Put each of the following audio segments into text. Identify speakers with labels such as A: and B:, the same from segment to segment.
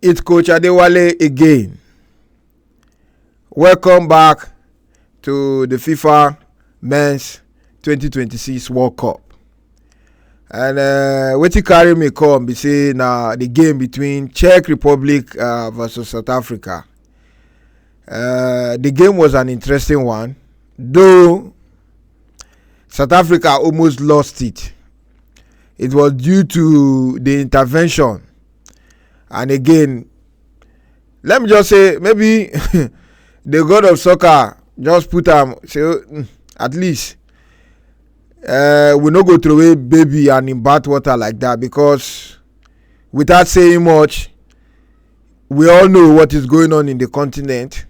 A: It's Coach Adewale again. Welcome back to the FIFA Men's 2026 World Cup. And what you carry me come be say now the game between Czech Republic versus South Africa. The game was an interesting one, though South Africa almost lost it. It was due to the intervention. And again, let me just say, maybe the god of soccer just put say at least we no go throw away baby and in bath water like that, because without saying much, we all know what is going on in the continent,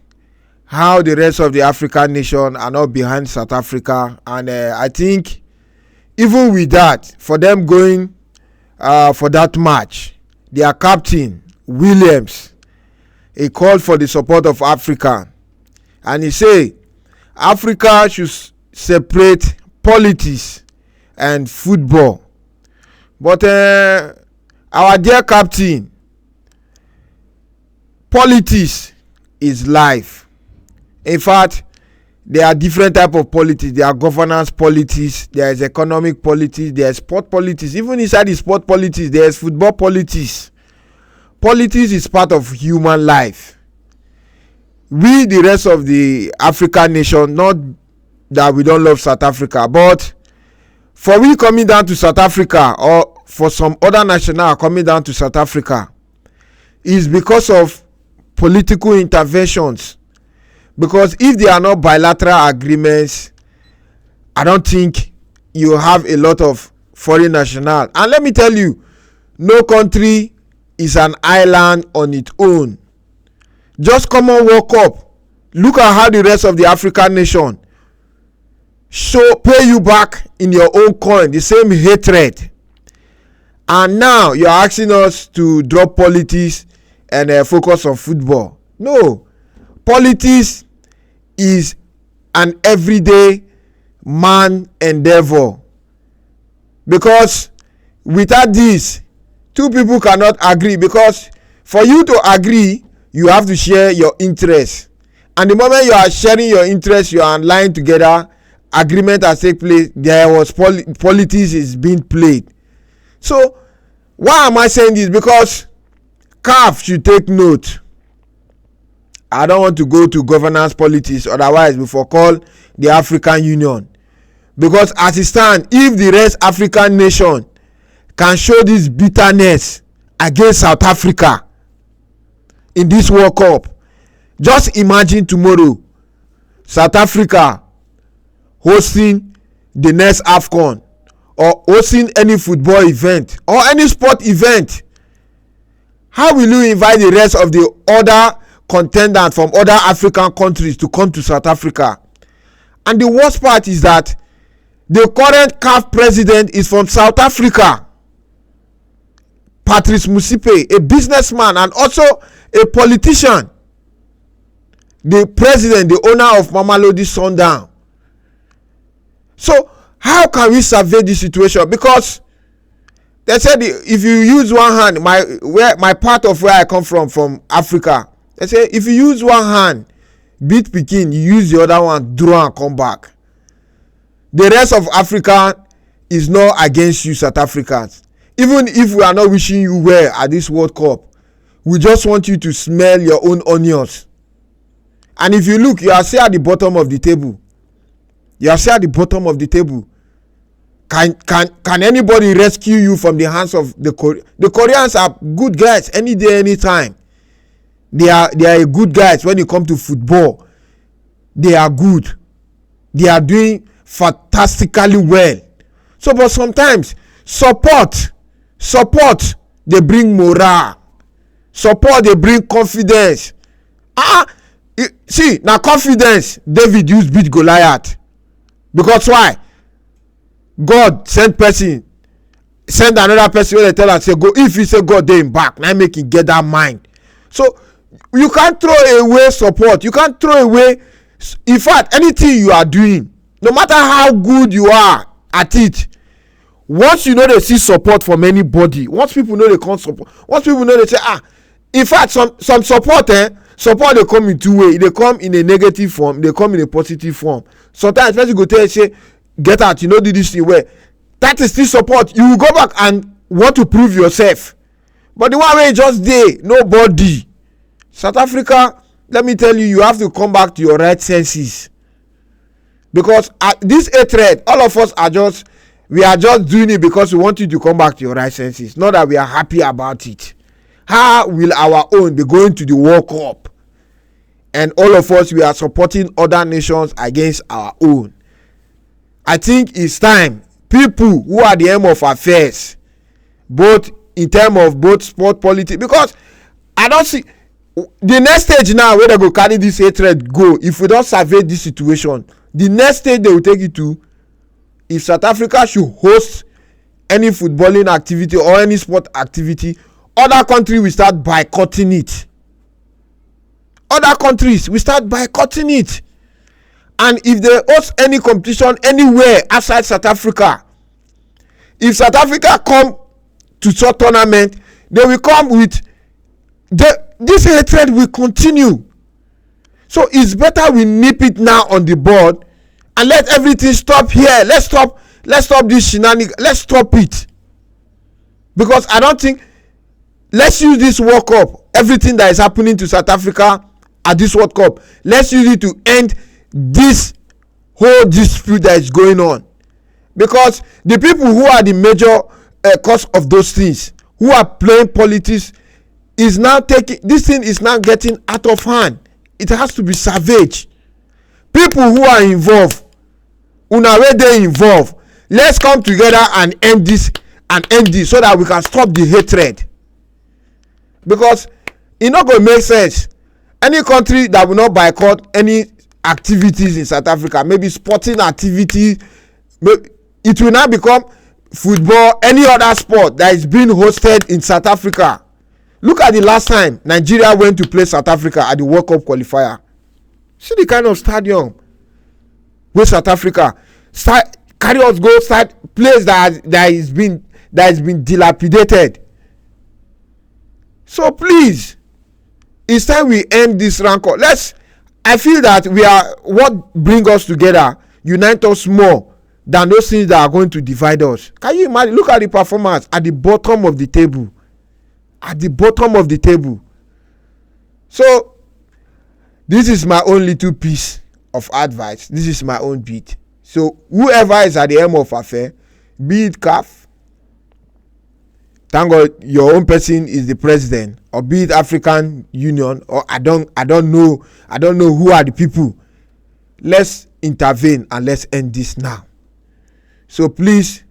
A: how the rest of the African nation are not behind South Africa, and I think even with that, for them going for that match, their captain Williams, he called for the support of Africa, and he say Africa should separate politics and football. But our dear captain, politics is life. In fact, there are different type of politics. There are governance politics, there is economic politics, there is sport politics. Even inside the sport politics, there is football politics. Politics is part of human life. We, the rest of the African nation, not that we don't love South Africa, but for we coming down to South Africa, or for some other national coming down to South Africa, is because of political interventions. Because if there are no bilateral agreements, I don't think you have a lot of foreign national. And let me tell you, no country is an island on its own. Just come on, World Cup. Look at how the rest of the African nation pay you back in your own coin, the same hatred. And now you're asking us to drop politics and focus on football. No. Politics is an everyday man endeavor, because without this, two people cannot agree, because for you to agree, you have to share your interests, and the moment you are sharing your interests, you are aligned together, agreement has taken place, there was politics is being played. So why am I saying this? Because CAF should take note. I don't want to go to governance politics, otherwise we call the African Union. Because as it stands, if the rest African nation can show this bitterness against South Africa in this World Cup, just imagine tomorrow South Africa hosting the next AFCON, or hosting any football event or any sport event. How will you invite the rest of the other contenders from other African countries to come to South Africa? And the worst part is that the current CAF president is from South Africa. Patrice Motsepe, a businessman and also a politician. The president, the owner of Mamelodi Sundowns. So how can we survey this situation? Because they said if you use one hand, my part of where I come from Africa, they say if you use one hand beat Pekin, you use the other one, draw and come back. The rest of Africa is not against you, South Africans. Even if we are not wishing you well at this World Cup, we just want you to smell your own onions. And if you look, you are still at the bottom of the table. You are still at the bottom of the table. Can anybody rescue you from the hands of the Koreans? The Koreans are good guys any day, anytime. They are good guys when it comes to football. They are good. They are doing fantastically well. So, but sometimes support, they bring morale. Support, they bring confidence. See, now confidence, David used beat Goliath. Because why? God send another person when they tell us say go. If he say God dey him back, now make him get that mind. So you can't throw away support. You can't throw away. In fact, anything you are doing, no matter how good you are at it, once you know they see support from anybody, once people know they can't support, once people know they say in fact some support support dey come in two ways. They come in a negative form, they come in a positive form. Sometimes person go tell you say get out, you know do this thing well, that is still support. You will go back and want to prove yourself. But the one wey just dey nobody. South Africa, let me tell you, you have to come back to your right senses, because this hatred, all of us are just doing it because we want you to come back to your right senses, not that we are happy about it. How will our own be going to the World Cup and all of us we are supporting other nations against our own? I think it's time people who are the aim of affairs, both in terms of both sport politics, because I don't see the next stage now where they go carry this hatred go. If we don't survey this situation, the next stage they will take it to, if South Africa should host any footballing activity or any sport activity, other countries will start boycotting it. Other countries will start boycotting it. And if they host any competition anywhere outside South Africa, if South Africa come to such tournament, they will come with this hatred will continue. So it's better we nip it now on the board and let everything stop here. Let's stop this shenanigans. Let's stop it. Because I don't think, let's use this World Cup, everything that is happening to South Africa at this World Cup, let's use it to end this whole dispute that is going on. Because the people who are the major cause of those things, who are playing politics, is now taking, this thing is now getting out of hand. It has to be savage. People who are involved, una wey dey involved, let's come together and end this so that we can stop the hatred. Because it not going to make sense. Any country that will not boycott any activities in South Africa, maybe sporting activity, it will now become football, any other sport that is being hosted in South Africa. Look at the last time Nigeria went to play South Africa at the World Cup qualifier. See the kind of stadium where South Africa carry us go start place that has been dilapidated. So please, it's time we end this rancor. I feel that what bring us together, unite us more than those things that are going to divide us. Can you imagine? Look at the performance at the bottom of the table. At the bottom of the table. So this is my own little piece of advice. This is my own bit. So whoever is at the helm of affair, be it CAF, thank God your own person is the president, or be it African Union, or I don't know who are the people. Let's intervene and let's end this now. So please,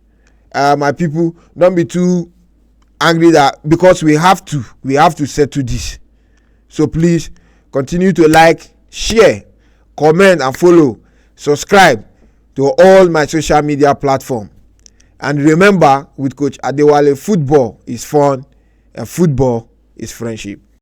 A: my people, don't be too angry that because we have to settle this. So please continue to like, share, comment and follow, subscribe to all my social media platform. And remember, with Coach Adewale, football is fun and football is friendship.